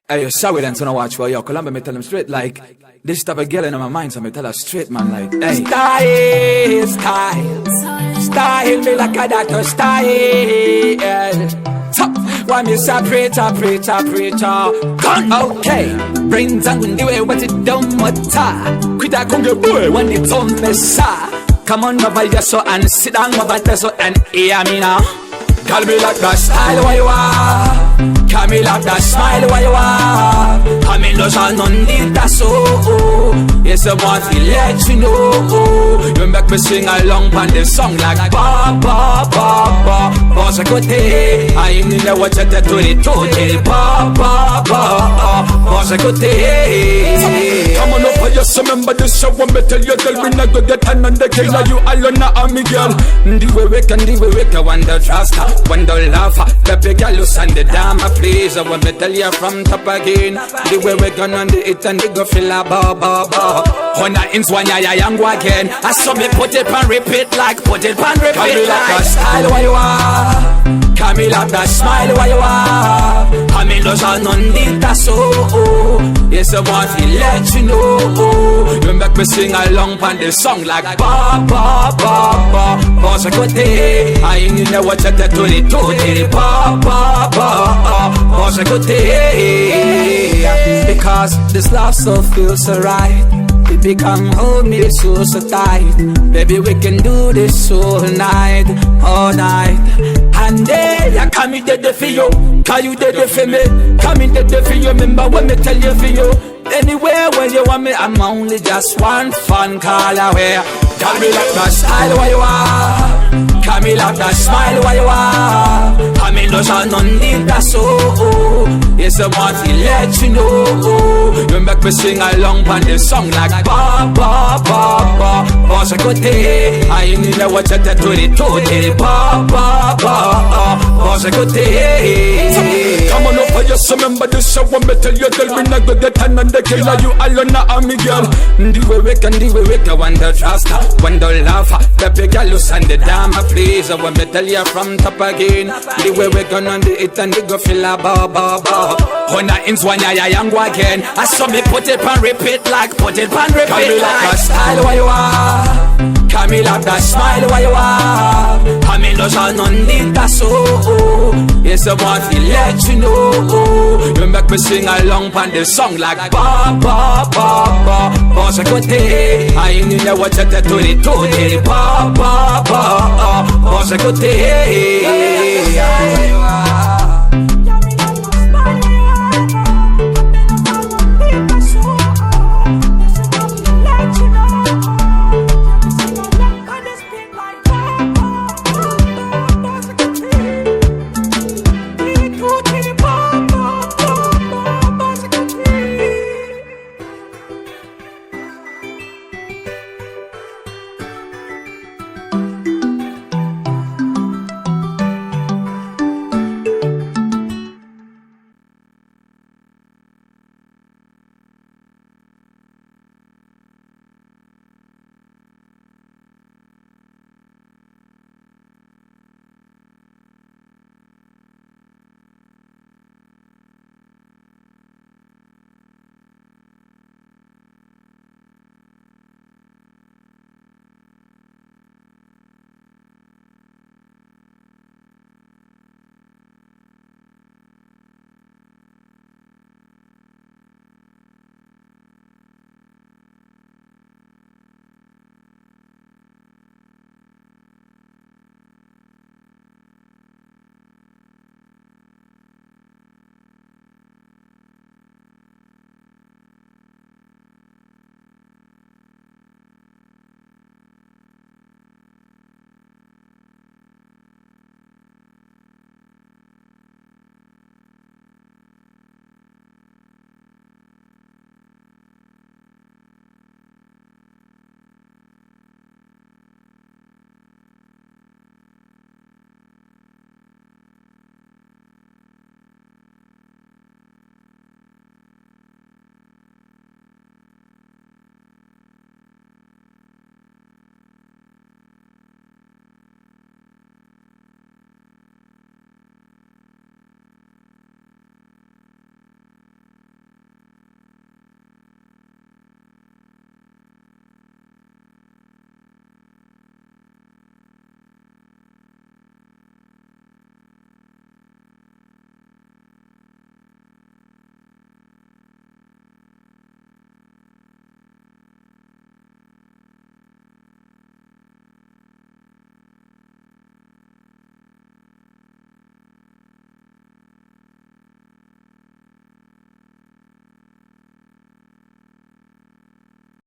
Hey, yo, sorry then, so no watch for yo. Columbia, me tell them straight, like, this type of girl in my mind, so me tell her straight, man, like, hey. Style me like a doctor, style. So, why me say preacher, gun. Okay, brains and the way what it done matter. Quit a conga boy when it's on me, sir. Come on over here, so, and sit down over there, so, and hear me now. Call me like that style, why you are? Call me like that smile, why you are? I mean, those are no need that so. Yes, I want to let you know. You make me sing along on the song like ba ba ba ba. Boss a good day. I ain't in the water to the total. Ba ba ba ba. Boss a good day. Come on over, just remember this show. When me tell you, tell me not go get hand on the killer. You alone, not me girl. The way we can wonder trust. When the laugh, the big girl who send the dame a please. I want me tell you from top again. The way we gonna do it and they go feel a ba ba ba. When I ins one ya young again. I saw me put it and repeat like put it and repeat. Call me like that style why you are. Call me like that smile why you are. I mean those are no need that so. Yes I want to let you know. You make me sing along on the song like ba ba ba ba. Boss a good day. I ain't in the water to the total. Ba ba ba. Boss a good day. Because this love so feels so right. Baby, come hold me so tight. Baby, we can do this all night. And then I come in the for you. Cause you did it for me. Come in the for you. Remember when me tell you for you. Anywhere where you want me, I'm only just one phone call away. Call me like that style where you are. Call me like that smile where you are. I mean those are no need that so. Yes I want to let you know. You make me sing along on the song like ba ba ba ba. Boss a good day. I ain't in the water to the total. Ba ba ba. Boss a good day. Come on over, just remember this show. When me tell you, tell me not go get hand on the killer. You alone, not me girl. The way we can wonder trust. When the laugh, the big girl who send the dame please. I want me tell you from top again. The way we gonna do it and they go feel a ba ba ba. When I ins one ya young again. I saw me put it and repeat like put it and repeat. Call me like that style why you are. Call me like that smile why you are. I mean those are no need that so. Yes I want to let you know. You make me sing along on the song like ba ba ba ba. Boss a good day. I ain't in the water to the total. Ba ba ba. Boss a good day.